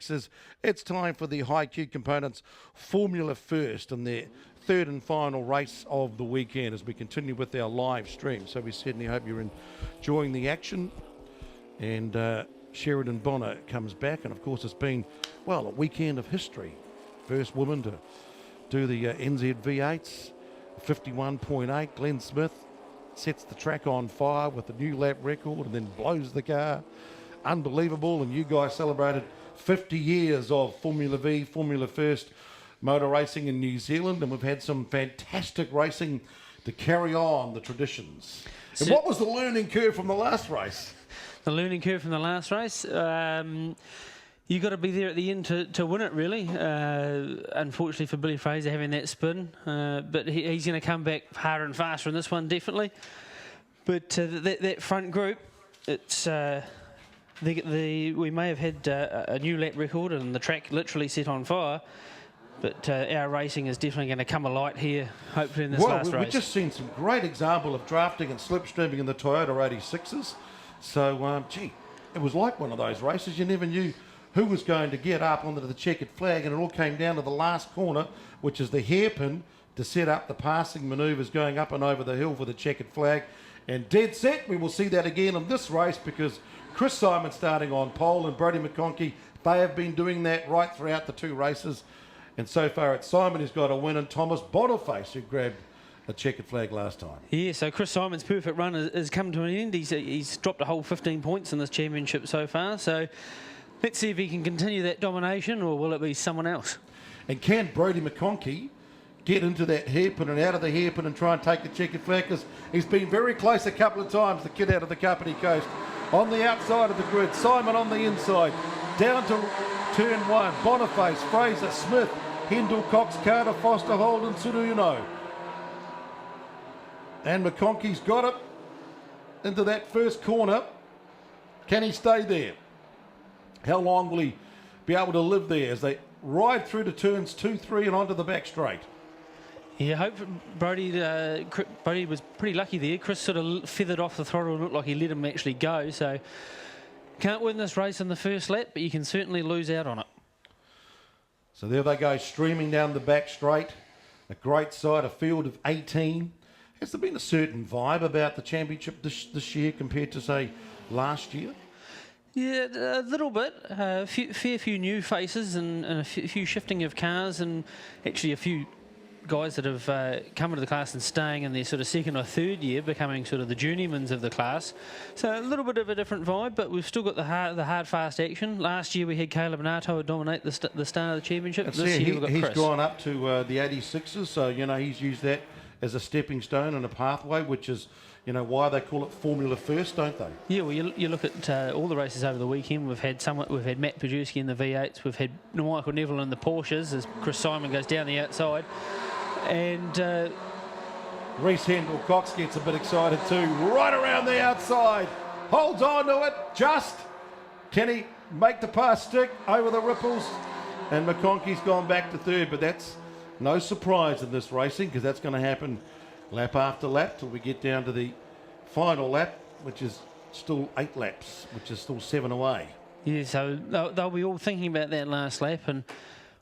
Says it's time for the High Q Components Formula First and their third and final race of the weekend as we continue with our live stream. So we certainly hope you're enjoying the action. And Sheridan Bonner comes back, and of course it's been, well, a weekend of history. First woman to do the NZ V8s, 51.8. Glenn Smith sets the track on fire with a new lap record and then blows the car. Unbelievable. And you guys celebrated 50 years of Formula V, Formula First motor racing in New Zealand, and we've had some fantastic racing to carry on the traditions. And what was the learning curve from the last race? The learning curve from the last race? You got to be there at the end to win it, really. Unfortunately for Billy Fraser having that spin, but he's going to come back harder and faster in this one, definitely. But that front group, it's... we may have had a new lap record and the track literally set on fire, but our racing is definitely going to come alight here, hopefully in this last race. We've just seen some great example of drafting and slipstreaming in the Toyota 86s. So, gee, it was like one of those races. You never knew who was going to get up onto the checkered flag, and it all came down to the last corner, which is the hairpin to set up the passing manoeuvres going up and over the hill for the checkered flag. And dead set, we will see that again in this race because Chris Symon starting on pole and Brodie McConkey, they have been doing that right throughout the two races. And so far it's Symon who's got a win and Thomas Boniface who grabbed a checkered flag last time. Yeah, so Chris Symon's perfect run has come to an end. He's dropped a whole 15 points in this championship so far. So let's see if he can continue that domination, or will it be someone else? And can Brodie McConkey get into that hairpin and out of the hairpin and try and take the checkered flag? Because he's been very close a couple of times, the kid out of the Kapiti Coast. On the outside of the grid, Symon on the inside, down to turn one, Boniface, Fraser, Smith, Hendel, Cox, Carter, Foster, Holden, Tsuruno. And McConkey's got it into that first corner. Can he stay there? How long will he be able to live there as they ride through to turns 2, 3 and onto the back straight? Yeah, I hope Brodie was pretty lucky there. Chris sort of feathered off the throttle and looked like he let him actually go. So can't win this race in the first lap, but you can certainly lose out on it. So there they go, streaming down the back straight. A great sight, a field of 18. Has there been a certain vibe about the championship this year compared to, say, last year? Yeah, a little bit. Fair few new faces and a few shifting of cars, and actually a few guys that have come into the class and staying in their sort of second or third year, becoming sort of the journeymans of the class. So a little bit of a different vibe, but we've still got the hard fast action. Last year we had Caleb Nato dominate the start of the championship. This year we've got Chris. He's gone up to the 86s, so, you know, he's used that as a stepping stone and a pathway, which is, you know, why they call it Formula First, don't they? Yeah, well, you look at all the races over the weekend. We've had Matt Pajewski in the V8s. We've had Michael Neville in the Porsches as Chris Symon goes down the outside. And Reece Hendel Cox gets a bit excited too, right around the outside. Holds on to it, just. Can he make the pass stick over the ripples? And McConkey's gone back to third, but that's no surprise in this racing because that's going to happen lap after lap till we get down to the final lap, which is still 8 laps, which is still 7 away. Yeah, so they'll be all thinking about that last lap and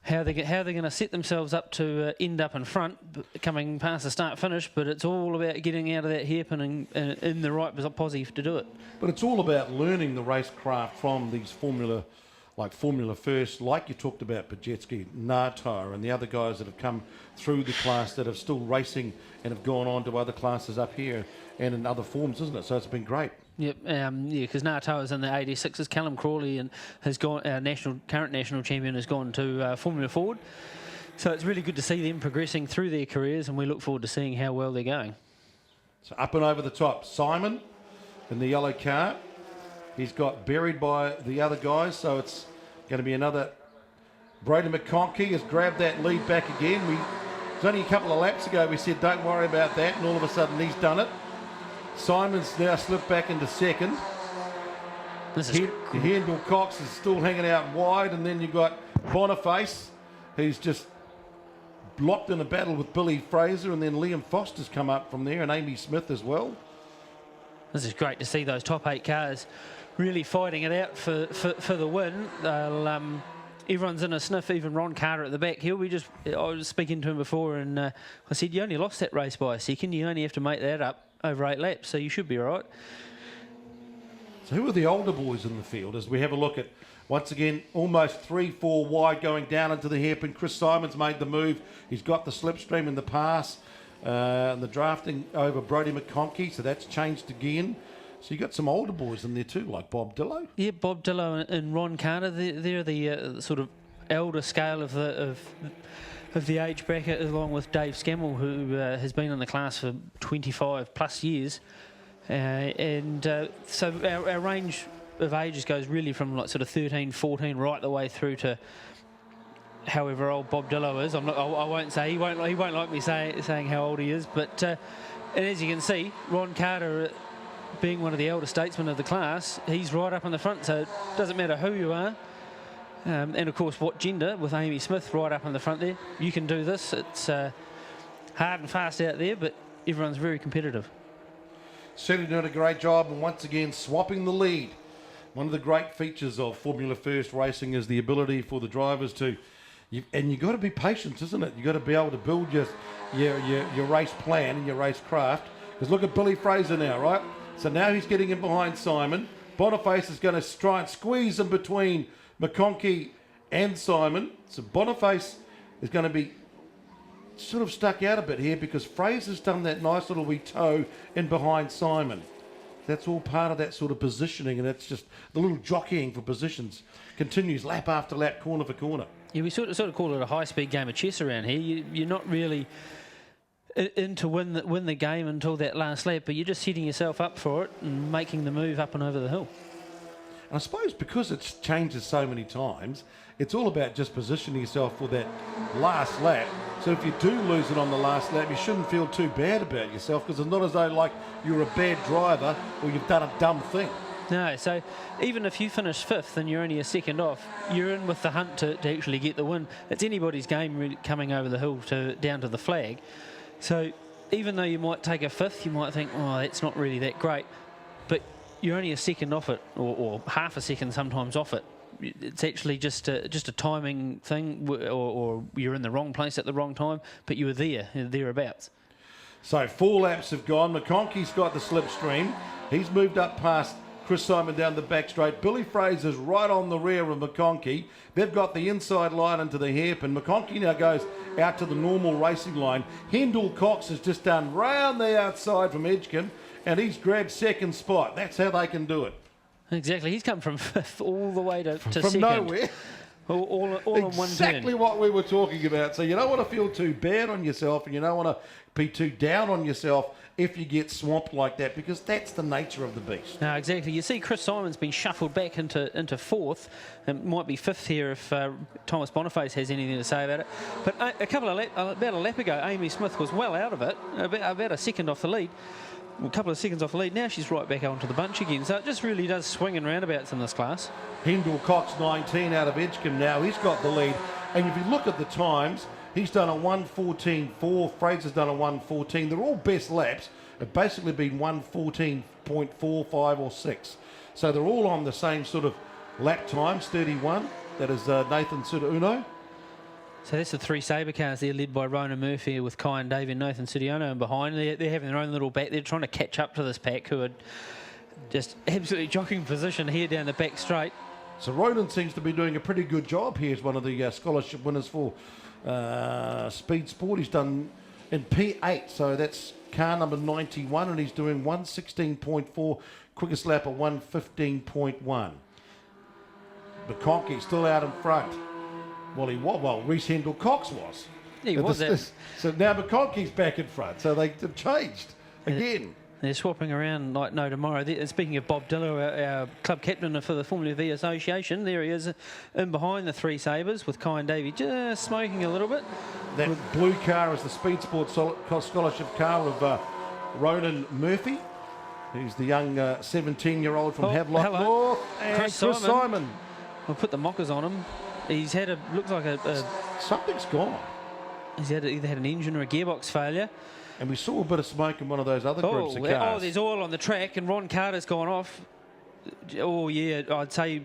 how they're going to set themselves up to end up in front, coming past the start-finish, but it's all about getting out of that hairpin and in the right posse to do it. But it's all about learning the racecraft from these Formula First, like you talked about Pajewski, Nato, and the other guys that have come through the class that are still racing and have gone on to other classes up here and in other forms, isn't it? So it's been great. Yep, yeah, because Nato is in the 86s. Callum Crawley and has gone. Our current national champion has gone to Formula Ford. So it's really good to see them progressing through their careers, and we look forward to seeing how well they're going. So up and over the top, Symon in the yellow car. He's got buried by the other guys, so it's going to be another. Brodie McConkey has grabbed that lead back again. It was only a couple of laps ago we said don't worry about that, and all of a sudden he's done it. Symon's now slipped back into second. Hendel Cox is still hanging out wide, and then you've got Boniface, who's just locked in a battle with Billy Fraser, and then Liam Foster's come up from there, and Amy Smith as well. This is great to see those top 8 cars really fighting it out for the win. They'll everyone's in a sniff, even Ron Carter at the back. He'll be just, I was speaking to him before, and I said, you only lost that race by a second. You only have to make that up over 8 laps, so you should be all right. So who are the older boys in the field as we have a look at, once again, almost 3-4 wide going down into the hairpin. Chris Symon's made the move. He's got the slipstream in the pass. And the drafting over Brodie McConkey, so that's changed again. So you got some older boys in there too, like Bob Dillo. Yeah, Bob Dillo and Ron Carter. They're the sort of elder scale of the age bracket, along with Dave Scammell, who has been in the class for 25 plus years. So our range of ages goes really from like sort of 13, 14, right the way through to however old Bob Dillo is. I won't say, he won't like me saying how old he is, but and as you can see, Ron Carter, being one of the elder statesmen of the class, he's right up in the front, so it doesn't matter who you are. And of course, what gender, with Amy Smith right up in the front there. You can do this. It's hard and fast out there, but everyone's very competitive. Certainly doing a great job, and once again swapping the lead. One of the great features of Formula First racing is the ability for the drivers to, and you've got to be patient, isn't it? You've got to be able to build your race plan and your race craft. Because look at Billy Fraser now, right? So now he's getting in behind Symon. Boniface is going to try and squeeze in between McConkey and Symon. So Boniface is going to be sort of stuck out a bit here because Fraser's done that nice little wee toe in behind Symon. That's all part of that sort of positioning, and it's just the little jockeying for positions continues lap after lap, corner for corner. Yeah, we sort of call it a high-speed game of chess around here. You're not really in to win the game until that last lap, but you're just setting yourself up for it and making the move up and over the hill. And I suppose because it's changes so many times, it's all about just positioning yourself for that last lap. So if you do lose it on the last lap, you shouldn't feel too bad about yourself, because it's not as though like you're a bad driver or you've done a dumb thing. No, so even if you finish 5th and you're only a second off, you're in with the hunt to actually get the win. It's anybody's game really coming over the hill down to the flag. So even though you might take a 5th, you might think, oh, that's not really that great. But you're only a second off it, or half a second sometimes off it. It's actually just a timing thing, or you're in the wrong place at the wrong time, but you were thereabouts. So 4 laps have gone. McConkey's got the slipstream. He's moved up past Chris Symon down the back straight. Billy Fraser's right on the rear of McConkey. They've got the inside line into the hairpin. McConkey now goes out to the normal racing line. Hendel Cox has just done round the outside from Edgecombe, and he's grabbed second spot. That's how they can do it. Exactly. He's come from 5th all the way to from second. Nowhere. All in one turn. Exactly what we were talking about. So you don't want to feel too bad on yourself, and you don't want to be too down on yourself if you get swamped like that, because that's the nature of the beast. No, exactly. You see Chris Symon's been shuffled back into 4th, and might be 5th here if Thomas Boniface has anything to say about it. But about a lap ago, Amy Smith was well out of it, about a second off the lead. A couple of seconds off the lead. Now she's right back onto the bunch again. So it just really does swing and roundabouts in this class. Hendel Cox, 19 out of Edgecombe now. He's got the lead. And if you look at the times, he's done a 1:14.4. Fraser's done a 1:14. They're all best laps. Have basically been 1:14.45 or 6. So they're all on the same sort of lap times, 31. That is Nathan Sudauno. So that's the 3 Sabre cars there, led by Ronan Murphy with Kai and Dave and Nathan Sudiono, and behind they're having their own little back. They're trying to catch up to this pack, who are just absolutely jockeying position here down the back straight. So Ronan seems to be doing a pretty good job here as one of the scholarship winners for Speed Sport. He's done in P8, so that's car number 91, and he's doing 1:16.4, quickest lap at 1:15.1. McConkey still out in front. Well, Reece Hendel Cox was. He was. So now McConkey's back in front, so they've changed again. They're swapping around like no tomorrow. Speaking of Bob Dillo, our club captain for the Formula V Association, there he is in behind the 3 Sabres with Kai and Davey just smoking a little bit. That blue car is the Speed Sport scholarship car of Ronan Murphy, who's the young 17-year-old from Havelock North. And Chris Symon. We'll put the mockers on him. He's had looks like something's gone. He's either had an engine or a gearbox failure. And we saw a bit of smoke in one of those other groups of cars. Oh, there's oil on the track, and Ron Carter's gone off. Oh, yeah, I'd say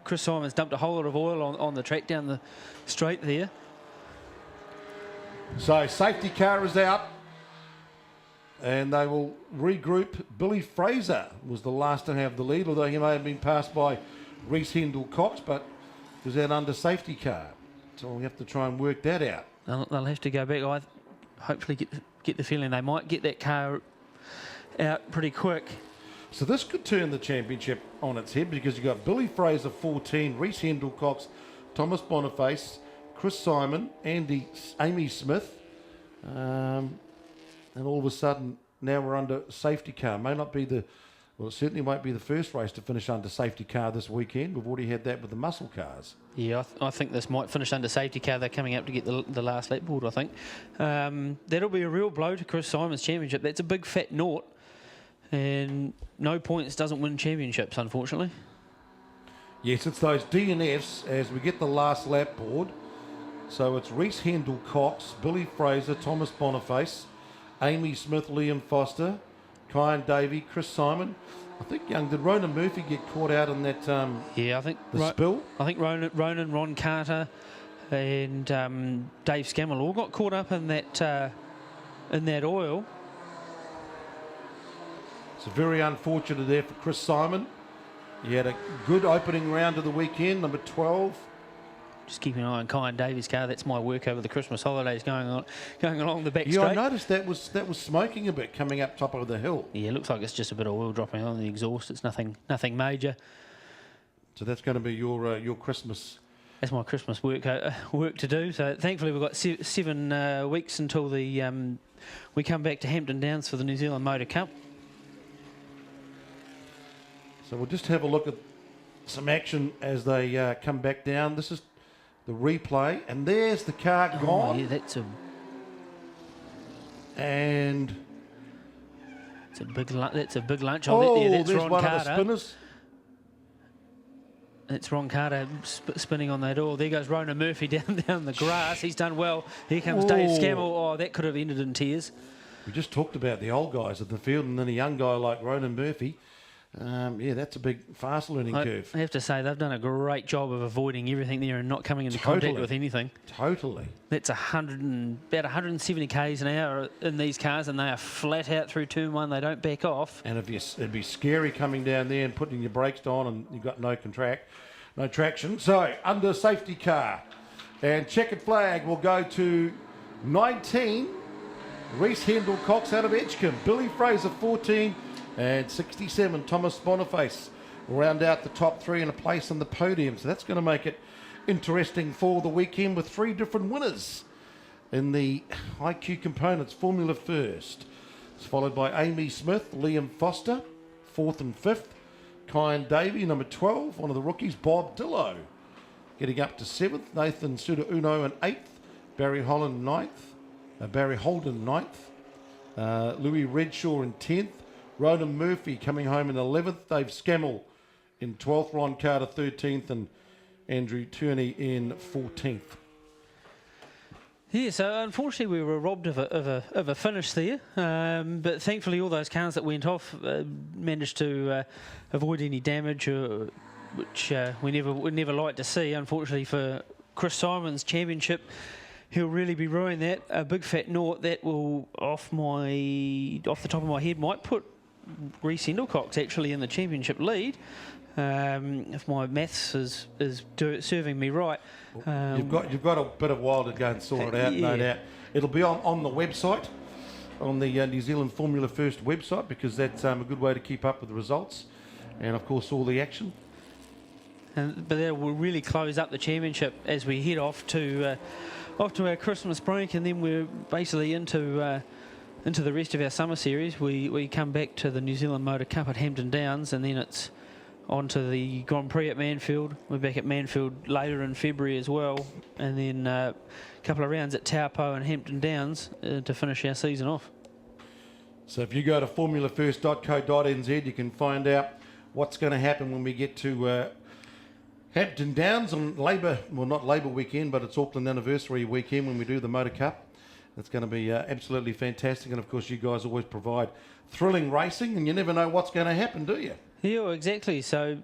Chris Symon's dumped a whole lot of oil on the track down the straight there. So safety car is out, and they will regroup. Billy Fraser was the last to have the lead, although he may have been passed by Reese Hendel-Cox, but was out under safety car. So we'll have to try and work that out. They'll have to go back. I hopefully get the feeling they might get that car out pretty quick. So this could turn the championship on its head, because you've got Billy Fraser 14, Reese Hendel-Cox, Thomas Boniface, Chris Symon, Amy Smith, and all of a sudden now we're under safety car. May not be it certainly won't be the first race to finish under safety car this weekend. We've already had that with the muscle cars. Yeah, I think this might finish under safety car. They're coming up to get the last lap board, I think. That'll be a real blow to Chris Symon's championship. That's a big fat naught, and no points doesn't win championships, unfortunately. Yes, it's those DNFs as we get the last lap board. So it's Reese Hendel-Cox, Billy Fraser, Thomas Boniface, Amy Smith, Liam Foster, Kyan Davey, Chris Symon. I think did Ronan Murphy get caught out in that I think the spill? I think Ronan, Ron Carter and Dave Scammell all got caught up in that oil. It's very unfortunate there for Chris Symon. He had a good opening round of the weekend, number 12. Just keeping an eye on Kyan Davies' car. That's my work over the Christmas holidays going along the back straight. Yeah, I noticed that was smoking a bit coming up top of the hill. Yeah, it looks like it's just a bit of oil dropping on the exhaust. It's nothing major. So that's going to be your Christmas. That's my Christmas work to do. So thankfully we've got 7 weeks until we come back to Hampton Downs for the New Zealand Motor Cup. So we'll just have a look at some action as they come back down. This is the replay, and there's the car gone. Yeah, that's a big lunch. That's there's Ron one Carter. of the spinners. It's Ron Carter spinning on that oil. There goes Ronan Murphy down the grass. He's done well. Here comes Dave Scammell. Oh, that could have ended in tears. We just talked about the old guys in the field, and then a young guy like Ronan Murphy. Yeah, that's a big, fast learning curve. I have to say, they've done a great job of avoiding everything there and not coming into contact with anything. Totally. That's about 170 k's an hour in these cars, and they are flat out through turn 1. They don't back off. And it'd be scary coming down there and putting your brakes on, and you've got no traction. So, under safety car. And checkered flag will go to 19. Reese Hendel-Cox out of Edgecombe. Billy Fraser, 14. And 67, Thomas Boniface will round out the top 3 and a place on the podium. So that's going to make it interesting for the weekend with 3 different winners in the IQ components Formula First. It's followed by Amy Smith, Liam Foster, 4th and 5th. Kyan Davey, number 12, one of the rookies. Bob Dillo getting up to 7th. Nathan Suda-Uno in 8th. Barry Holden 9th. Louis Redshaw in 10th. Ronan Murphy coming home in 11th. Dave Scammell in 12th. Ron Carter 13th. And Andrew Turney in 14th. Yeah, so unfortunately we were robbed of a finish there. But thankfully all those cars that went off managed to avoid any damage, which we never like to see. Unfortunately for Chris Symon's championship, he'll really be ruining that. A big fat naught that will, off the top of my head, might put Reese Hendel-Cox actually in the championship lead, if my maths is serving me right. You've got a bit of while to go and sort it out, no doubt. It'll be on the website, on the New Zealand Formula First website, because that's a good way to keep up with the results and, of course, all the action. But that will really close up the championship as we head off to our Christmas break, and then we're basically into the rest of our summer series. We come back to the New Zealand Motor Cup at Hampton Downs, and then it's on to the Grand Prix at Manfield. We're back at Manfield later in February as well, and then a couple of rounds at Taupo and Hampton Downs to finish our season off. So if you go to formulafirst.co.nz, you can find out what's going to happen when we get to Hampton Downs on not Labour weekend, but it's Auckland anniversary weekend when we do the Motor Cup. It's going to be absolutely fantastic, and of course you guys always provide thrilling racing, and you never know what's going to happen, do you? Yeah, well, exactly. So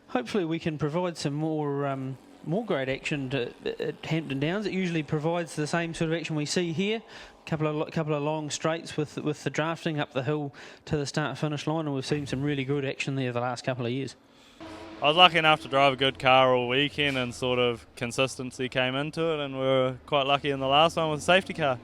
hopefully we can provide some more great action at Hampton Downs. It usually provides the same sort of action we see here. Couple of long straights with the drafting up the hill to the start-finish line, and we've seen some really good action there the last couple of years. I was lucky enough to drive a good car all weekend, and sort of consistency came into it, and we were quite lucky in the last one with a safety car.